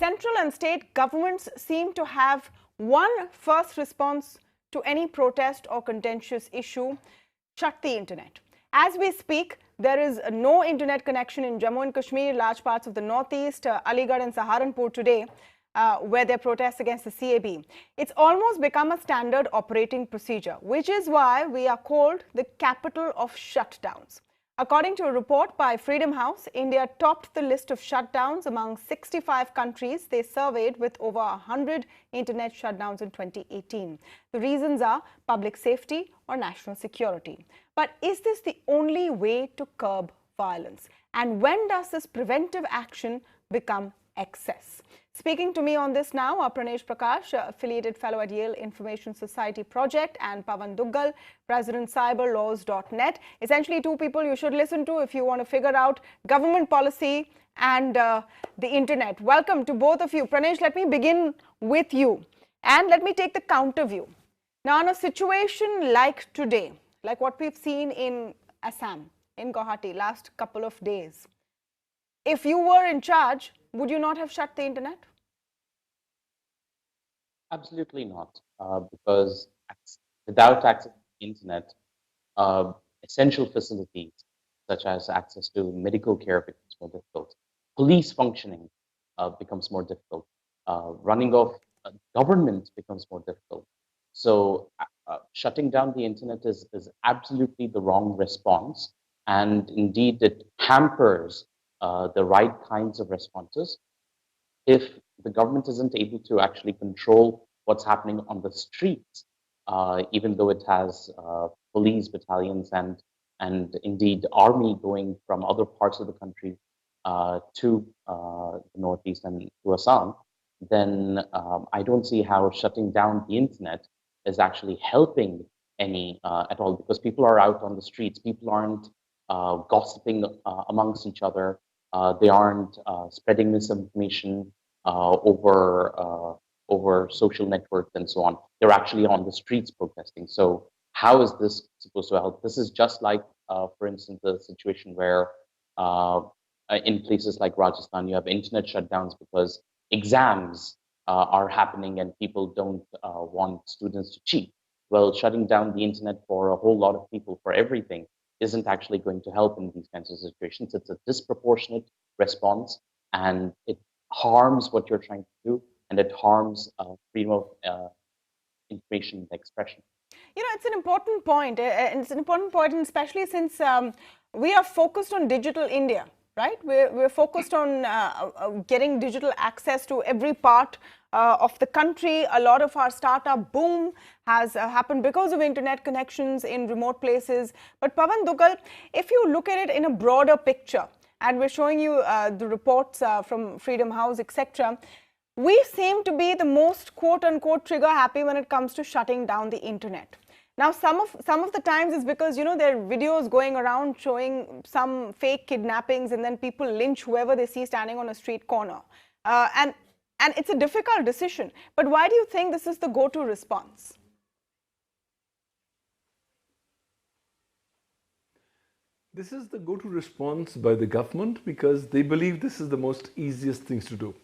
central and state governments seem to have one first response to any protest or contentious issue: shut the internet. As we speak, there is no internet connection in Jammu and Kashmir, large parts of the northeast, Aligarh and Saharanpur today, where there are protests against the CAB. It's almost become a standard operating procedure, which is why we are called the capital of shutdowns. According to a report by Freedom House, India topped the list of shutdowns among 65 countries they surveyed, with over 100 internet shutdowns in 2018. The reasons are public safety or national security. But is this the only way to curb violence? And when does this preventive action become excess? Speaking to me on this now are Pranesh Prakash, affiliated fellow at Yale Information Society Project, and Pavan Duggal, president cyberlaws.net. Essentially two people you should listen to if you want to figure out government policy and the internet. Welcome to both of you. Pranesh, let me begin with you and let me take the counter view. Now, in a situation like today, like what we've seen in Assam, in Guwahati last couple of days, if you were in charge, would you not have shut the internet? Absolutely not, because without access to the internet, essential facilities such as access to medical care becomes more difficult. Police functioning becomes more difficult. Running off government becomes more difficult. So shutting down the internet is absolutely the wrong response. And indeed, it hampers the right kinds of responses. If the government isn't able to actually control what's happening on the streets, even though it has police battalions and indeed army going from other parts of the country to the northeast and to Assam, then I don't see how shutting down the internet is actually helping any at all, because people are out on the streets. People aren't gossiping amongst each other. They aren't spreading misinformation over social networks and so on. They're actually on the streets protesting. So how is this supposed to help? This is just like, for instance, the situation where in places like Rajasthan, you have internet shutdowns because exams are happening and people don't want students to cheat. Well, shutting down the internet for a whole lot of people, for everything, isn't actually going to help in these kinds of situations. It's a disproportionate response, and it harms what you're trying to do, and it harms freedom of information and expression. You know, it's an important point, and it's an important point, especially since we are focused on digital India, right? We're focused on getting digital access to every part of the country. A lot of our startup boom has happened because of internet connections in remote places. But Pavan Duggal, if you look at it in a broader picture, and we're showing you the reports from Freedom House, etc., we seem to be the most quote-unquote trigger happy when it comes to shutting down the internet. Now, some of the times it's because, you know, there are videos going around showing some fake kidnappings, and then people lynch whoever they see standing on a street corner. And it's a difficult decision. But why do you think this is the go-to response? This is the go-to response by the government because they believe this is the most easiest things to do,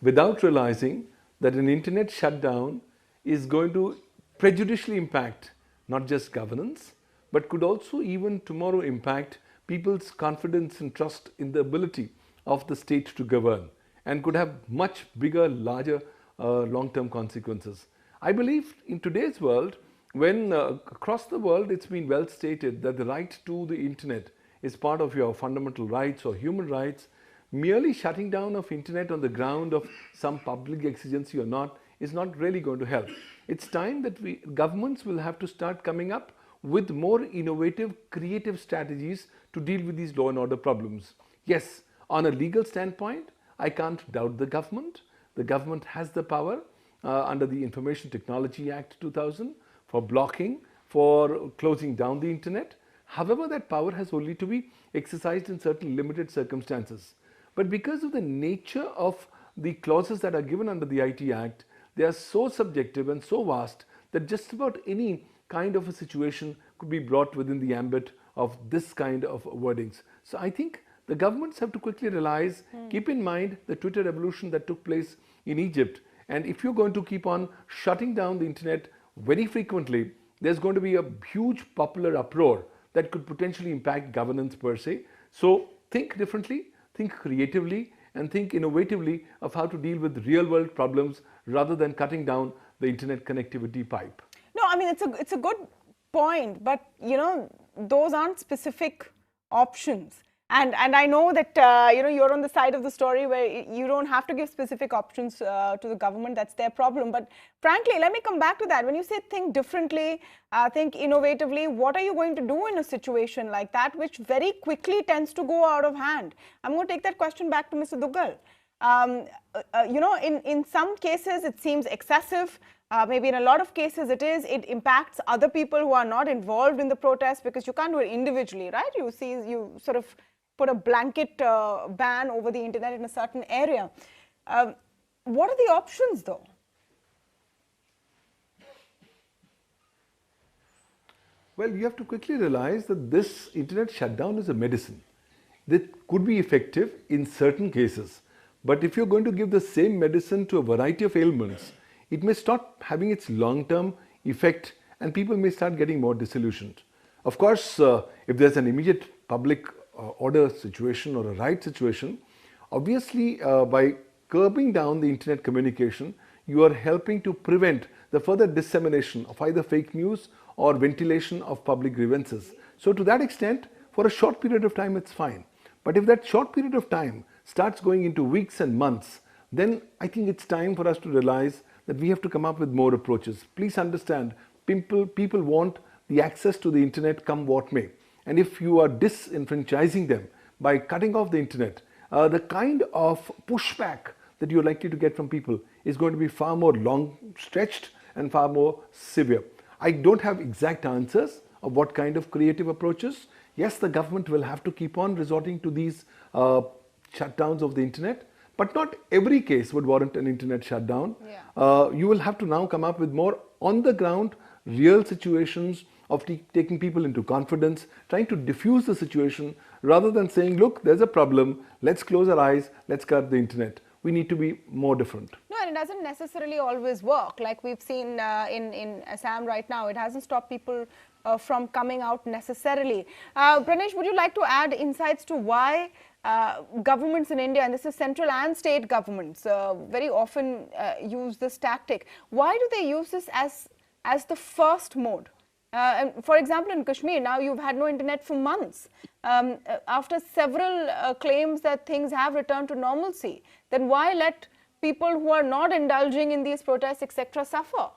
without realizing that an internet shutdown is going to prejudicially impact not just governance, but could also even tomorrow impact people's confidence and trust in the ability of the state to govern, and could have much bigger, larger long-term consequences. I believe in today's world, when across the world it's been well stated that the right to the internet is part of your fundamental rights or human rights, merely shutting down of internet on the ground of some public exigency or not is not really going to help. It's time that governments will have to start coming up with more innovative, creative strategies to deal with these law and order problems. Yes, on a legal standpoint, I can't doubt the government. The government has the power under the Information Technology Act 2000 for blocking, for closing down the internet. However, that power has only to be exercised in certain limited circumstances. But because of the nature of the clauses that are given under the IT Act, they are so subjective and so vast that just about any kind of a situation could be brought within the ambit of this kind of wordings. So I think the governments have to quickly realize, keep in mind the Twitter revolution that took place in Egypt. And if you're going to keep on shutting down the internet very frequently, there's going to be a huge popular uproar that could potentially impact governance per se. So think differently, think creatively, and think innovatively of how to deal with real world problems rather than cutting down the internet connectivity pipe. No, I mean, it's a good point, but you know, those aren't specific options. And I know that you know, you're on the side of the story where you don't have to give specific options to the government. That's their problem. But frankly, let me come back to that. When you say think differently, think innovatively, what are you going to do in a situation like that, which very quickly tends to go out of hand? I'm going to take that question back to Mr. Duggal. You know, in some cases, it seems excessive. Maybe in a lot of cases it impacts other people who are not involved in the protest, because you can't do it individually, right? You sort of put a blanket ban over the internet in a certain area. What are the options though? Well, you have to quickly realize that this internet shutdown is a medicine that could be effective in certain cases. But if you're going to give the same medicine to a variety of ailments, it may stop having its long-term effect and people may start getting more disillusioned. Of course, if there's an immediate public order situation or a riot situation, obviously by curbing down the internet communication, you are helping to prevent the further dissemination of either fake news or ventilation of public grievances. So to that extent, for a short period of time, it's fine. But if that short period of time starts going into weeks and months, then I think it's time for us to realize that we have to come up with more approaches. Please understand, people want the access to the internet come what may. And if you are disenfranchising them by cutting off the internet, the kind of pushback that you're likely to get from people is going to be far more long stretched and far more severe. I don't have exact answers of what kind of creative approaches. Yes, the government will have to keep on resorting to these shutdowns of the internet, but not every case would warrant an internet shutdown. Yeah. You will have to now come up with more on the ground, real situations of taking people into confidence, trying to diffuse the situation rather than saying, look, there's a problem, let's close our eyes, let's cut the internet. We need to be more different. No, and it doesn't necessarily always work. Like we've seen in Assam right now, it hasn't stopped people from coming out necessarily. Pranesh, would you like to add insights to why governments in India, and this is central and state governments, very often use this tactic? Why do they use this as the first mode? And for example, in Kashmir, now you've had no internet for months. After several claims that things have returned to normalcy, then why let people who are not indulging in these protests, etc., suffer?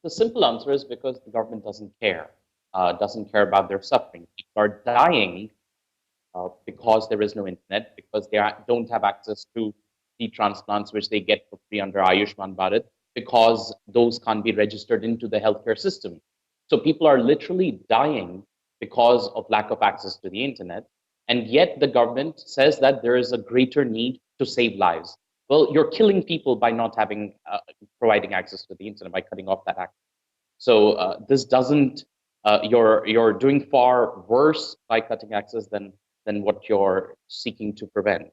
The simple answer is because the government doesn't care about their suffering. People are dying because there is no internet, because they don't have access to the transplants which they get for free under Ayushman Bharat, because those can't be registered into the healthcare system. So people are literally dying because of lack of access to the internet. And yet the government says that there is a greater need to save lives. Well, you're killing people by not having, providing access to the internet, by cutting off that access. So this doesn't, you're doing far worse by cutting access than what you're seeking to prevent.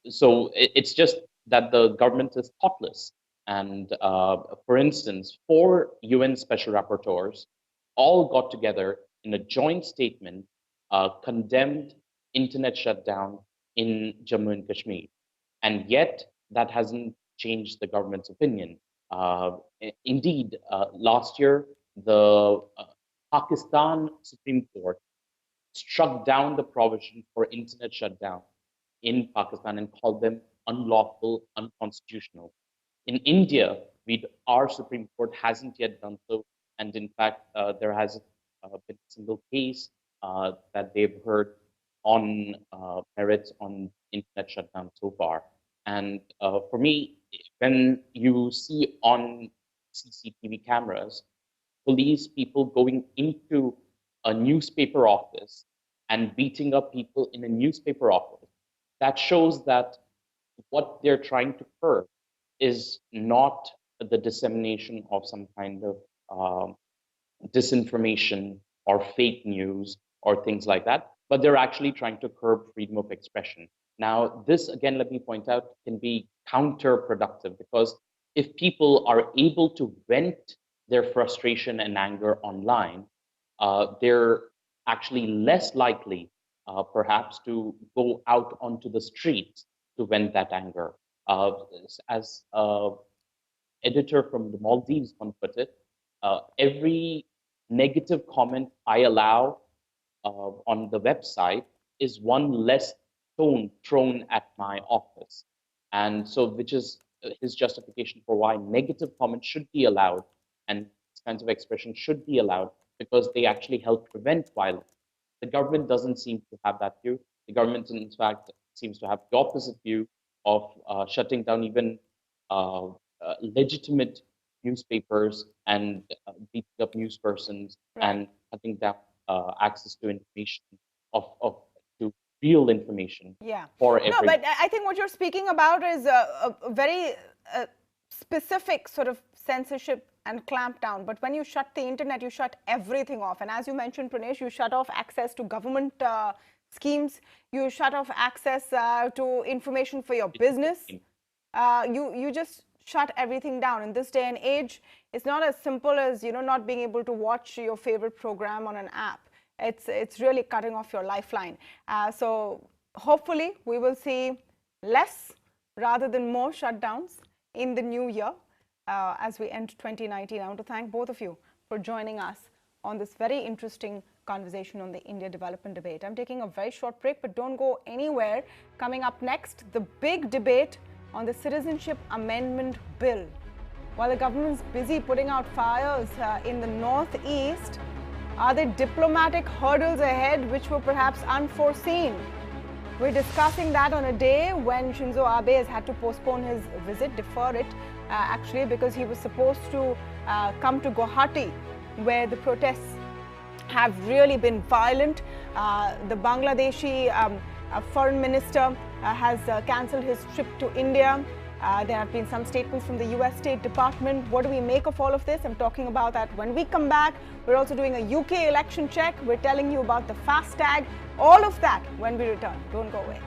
So it's just that the government is thoughtless. And for instance, 4 UN special rapporteurs all got together in a joint statement, condemned internet shutdown in Jammu and Kashmir. And yet that hasn't changed the government's opinion. Indeed, last year, the Pakistan Supreme Court struck down the provision for internet shutdown in Pakistan and called them unlawful, unconstitutional. In India, our Supreme Court hasn't yet done so, and in fact, there hasn't been a single case that they've heard on merits on internet shutdown so far. And for me, when you see on CCTV cameras, police people going into a newspaper office and beating up people in a newspaper office, that shows that what they're trying to curb is not the dissemination of some kind of disinformation or fake news or things like that, but they're actually trying to curb freedom of expression. Now, this, again, let me point out, can be counterproductive, because if people are able to vent their frustration and anger online, they're actually less likely, perhaps, to go out onto the streets to vent that anger. As editor from the Maldives once put it, every negative comment I allow on the website is one less stone thrown at my office. And so, which is his justification for why negative comments should be allowed and these kinds of expression should be allowed, because they actually help prevent violence. The government doesn't seem to have that view. The government, in fact, seems to have the opposite view of shutting down even legitimate newspapers and beating up news persons, right, and cutting down access to information to real information. Yeah. For every. No, but I think what you're speaking about is a very specific sort of censorship and clampdown. But when you shut the internet, you shut everything off. And as you mentioned, Pranesh, you shut off access to government schemes. You shut off access to information for your business. You just shut everything down. In this day and age, it's not as simple as, not being able to watch your favorite program on an app. It's really cutting off your lifeline. So hopefully we will see less rather than more shutdowns in the new year as we end 2019. I want to thank both of you for joining us on this very interesting conversation on the India development debate. I'm taking a very short break, but don't go anywhere. Coming up next, the big debate on the Citizenship Amendment Bill. While the government's busy putting out fires in the northeast, are there diplomatic hurdles ahead which were perhaps unforeseen? We're discussing that on a day when Shinzo Abe has had to postpone his visit, defer it actually, because he was supposed to come to Guwahati, where the protests have really been violent. The Bangladeshi foreign minister has cancelled his trip to India. There have been some statements from the US State Department. What do we make of all of this? I'm talking about that when we come back. We're also doing a UK election check. We're telling you about the FASTag. All of that when we return. Don't go away.